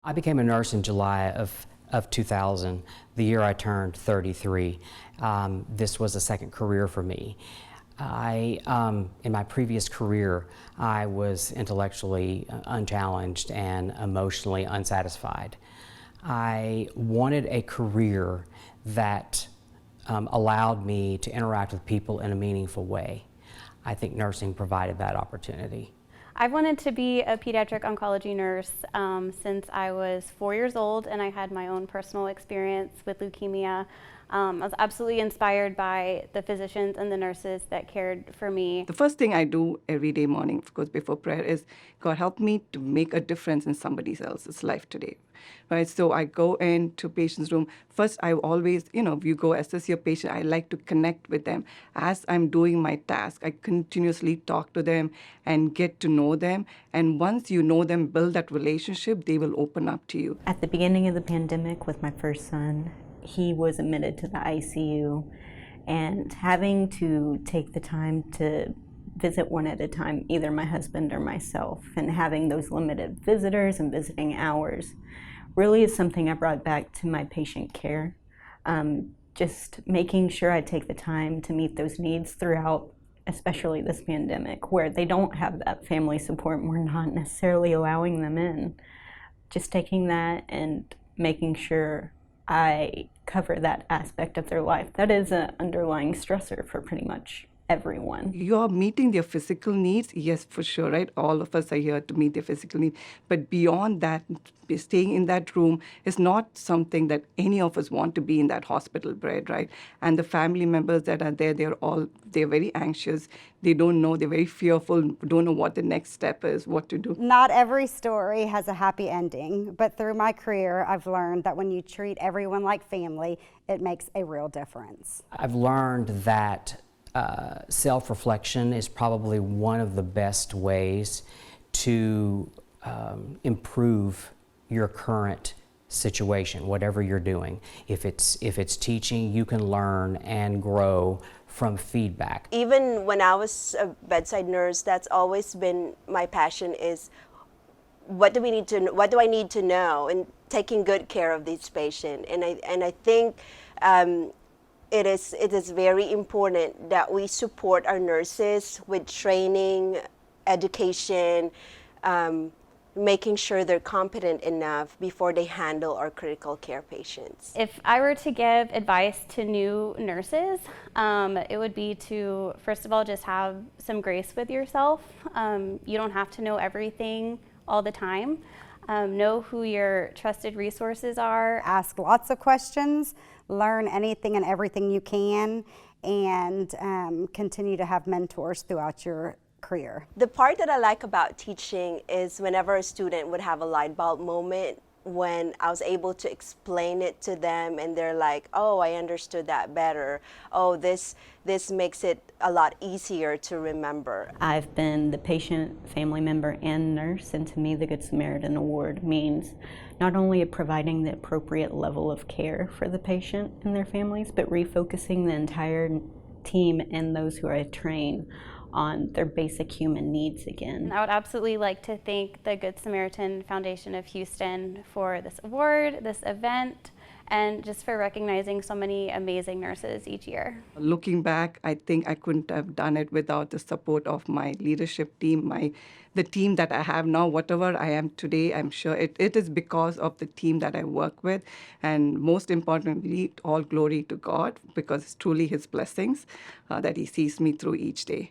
I became a nurse in July of 2000, the year I turned 33. This was a second career for me. In my previous career, I was intellectually unchallenged and emotionally unsatisfied. I wanted a career that allowed me to interact with people in a meaningful way. I think nursing provided that opportunity. I've wanted to be a pediatric oncology nurse since I was 4 years old, and I had my own personal experience with leukemia. I was absolutely inspired by the physicians and the nurses that cared for me. The first thing I do every day morning, of course, before prayer is, God, help me to make a difference in somebody else's life today, right? So I go into patient's room. First, I always, you go assess your patient. I like to connect with them. As I'm doing my task, I continuously talk to them and get to know them. And once you know them, build that relationship, they will open up to you. At the beginning of the pandemic with my first son, he was admitted to the ICU, and having to take the time to visit one at a time, either my husband or myself, and having those limited visitors and visiting hours really is something I brought back to my patient care. Just making sure I take the time to meet those needs throughout, especially this pandemic, where they don't have that family support and we're not necessarily allowing them in. Just taking that and making sure I cover that aspect of their life. That is an underlying stressor for pretty much everyone. You're meeting their physical needs, yes, for sure, right? All of us are here to meet their physical needs. But beyond that, staying in that room is not something that any of us want to be in that hospital bed, right? And the family members that are there, they're very anxious. They don't know, they're very fearful, don't know what the next step is, what to do. Not every story has a happy ending, but through my career, I've learned that when you treat everyone like family, it makes a real difference. I've learned that self-reflection is probably one of the best ways to improve your current situation, whatever you're doing. If it's teaching, you can learn and grow from feedback. Even when I was a bedside nurse, that's always been my passion, is what do I need to know in taking good care of these patients. And I think it is very important that we support our nurses with training, education, making sure they're competent enough before they handle our critical care patients. If I were to give advice to new nurses, it would be to, first of all, just have some grace with yourself. You don't have to know everything all the time. Know who your trusted resources are. Ask lots of questions, learn anything and everything you can, and continue to have mentors throughout your career. The part that I like about teaching is whenever a student would have a light bulb moment, when I was able to explain it to them and they're like, oh, I understood that better. Oh, this makes it a lot easier to remember. I've been the patient, family member, and nurse, and to me the Good Samaritan Award means not only providing the appropriate level of care for the patient and their families, but refocusing the entire team and those who I train on their basic human needs again. I would absolutely like to thank the Good Samaritan Foundation of Houston for this award, this event, and just for recognizing so many amazing nurses each year. Looking back, I think I couldn't have done it without the support of my leadership team, the team that I have now. Whatever I am today, I'm sure it is because of the team that I work with. And most importantly, all glory to God, because it's truly His blessings that He sees me through each day.